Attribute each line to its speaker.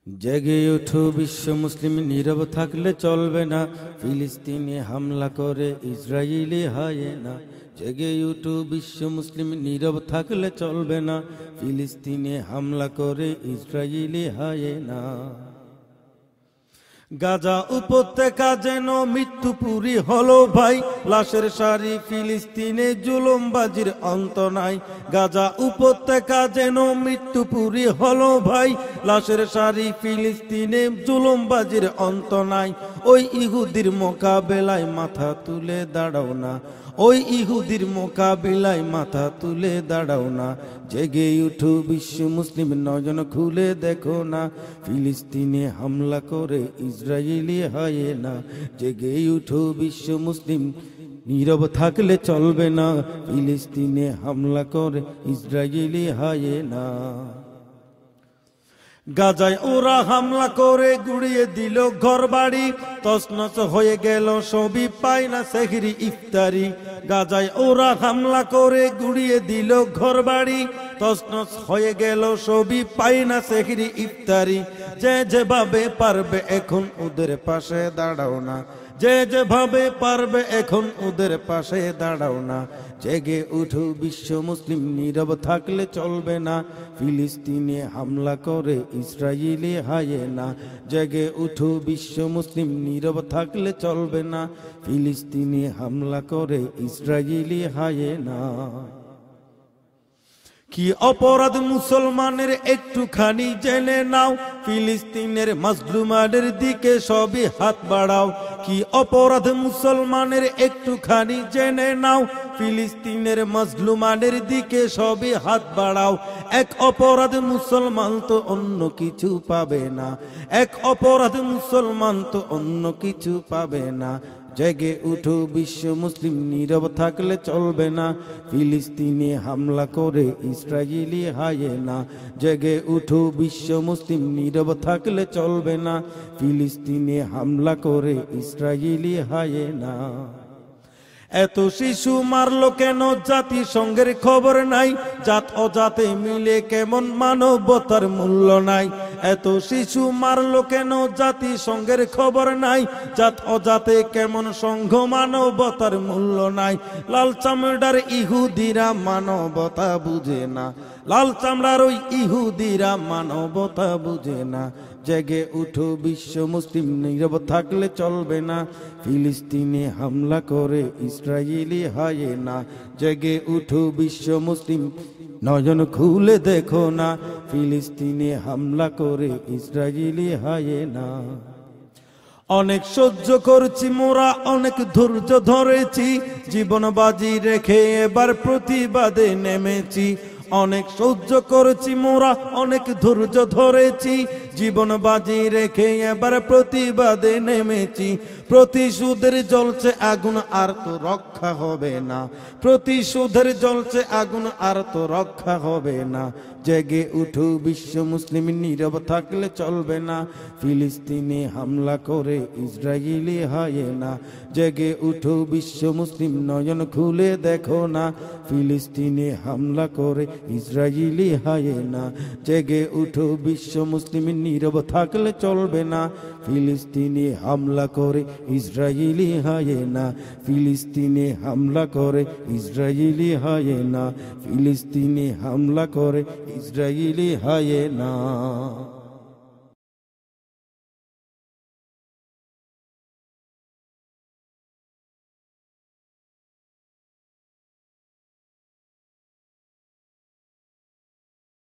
Speaker 1: জেগে ওঠো বিশ্ব মুসলিম, নীরব থাকলে চলবে না। ফিলিস্তিনে হামলা করে ইসরায়েলি হায়েনা। জেগে ওঠো বিশ্ব মুসলিম, নীরব থাকলে চলবে না। ফিলিস্তিনে হামলা করে ইসরায়েলি হায়েনা। গাজা উপত্যকা যেন মৃত্যুপুরী হলো ভাই, লাশের সারি ফিলিস্তিনে জুলুমবাজির অন্ত নাই। গাজা উপত্যকা যেন মৃত্যুপুরী হলো ভাই, লাশের সারি ফিলিস্তিনে জুলুমবাজির অন্ত নাই। ওই ইহুদির মোকাবেলায় মাথা তুলে দাঁড়াও না, ওই ইহুদির মোকাবিলায় মাথা তুলে দাঁড়াও না। জেগে উঠো বিশ্ব মুসলিম, নয়ন খুলে দেখো না। ফিলিস্তিনে হামলা করে ইসরায়েলি হায়েনা। জেগে উঠো বিশ্ব মুসলিম, নীরব থাকলে চলবে না। ফিলিস্তিনে হামলা করে ইসরায়েলি হায়েনা। গাজায় ওরা হামলা করে গুড়িয়ে দিল ঘরবাড়ি, তছনছ হয়ে গেল সবই পায় না সেহরি ইফতারি। গাজায় ওরা হামলা করে গুড়িয়ে দিল ঘরবাড়ি, তছনছ হয়ে গেল সবই পায় না সেহরি ইফতারি। যে যেভাবে পারবে এখন ওদের পাশে দাঁড়াও না, যে যেভাবে পারবে এখন ওদের পাশে দাঁড়াও না। জেগে উঠো বিশ্ব মুসলিম, নীরব থাকলে চলবে না। ফিলিস্তিনে হামলা করে ইসরায়েলি হায়েনা। জেগে উঠো বিশ্ব মুসলিম, নীরব থাকলে চলবে না। ফিলিস্তিনে হামলা করে ইসরায়েলি হায়েনা। কি অপরাধ মুসলমানের একটুখানি জেনে নাও, ফিলিস্তিনের মাজলুমানের দিকে সবই হাত বাড়াও। কি অপরাধ মুসলমানের একটুখানি জেনে নাও, ফিলিস্তিনের মাজলুমানের দিকে সবই হাত বাড়াও। এক অপরাধ মুসলমান তো অন্য কিছু পাবে না, এক অপরাধ মুসলমান তো অন্য কিছু পাবে না। জেগে উঠো বিশ্ব মুসলিম, নীরব থাকলে চলবে না। ফিলিস্তিনে হামলা করে ইসরায়েলি হায়েনা। জেগে উঠো বিশ্ব মুসলিম, নীরব থাকলে চলবে না। ফিলিস্তিনে হামলা করে ইসরায়েলি হায়েনা। এত শিশু মারলো কেন জাতিসংঘের খবর নাই, জাত অজাতে মিলে কেমন মানবতার মূল্য নাই। এত শিশু মারলো কেন জাতিসংঘের খবর নাই, জাত অজাতে কেমন সংঘ মানবতার মূল্য নাই। লাল চামড়ার ইহুদিরা মানবতা বুঝে না, লাল চামড়ার ওই ইহুদিরা মানবতা বুঝে না। জেগে উঠো বিশ্ব মুসলিম, নীরব থাকলে চলবে না। ফিলিস্তিনে হামলা করে ইসরায়েলি হায়েনা। জেগে উঠো বিশ্ব মুসলিম, নয়ন খুলে দেখো না। ফিলিস্তিনে হামলা করে ইসরায়েলি হায়েনা। অনেক সহ্য করছি মোরা, অনেক ধৈর্য ধরেছি, জীবন বাজি রেখে এবার প্রতিবাদে নেমেছি। অনেক সহ্য করেছি মোরা, অনেক ধৈর্য ধরেছি, জীবন বাজি রেখে এবার প্রতিবাদে নেমেছি। প্রতিশোধের জ্বলছে আগুন, আর তো রক্ষা হবে না। প্রতিশোধের জ্বলছে আগুন, আর তো রক্ষা হবে না। জেগে উঠো বিশ্ব মুসলিম, নীরব থাকলে চলবে না। ফিলিস্তিনে হামলা করে ইসরায়েলি হায়েনা। জেগে উঠো বিশ্ব মুসলিম, নয়ন খুলে দেখো না। ফিলিস্তিনে হামলা করে ইসরায়েলি হায়েনা। জেগে উঠো বিশ্ব মুসলিম, নীরব থাকলে চলবে না। ফিলিস্তিনে হামলা করে ইসরায়েলি হায়েনা। ফিলিস্তিনে হামলা করে ইসরায়েলি হায়েনা। ফিলিস্তিনে হামলা করে ইসরায়েলি হায়েনা।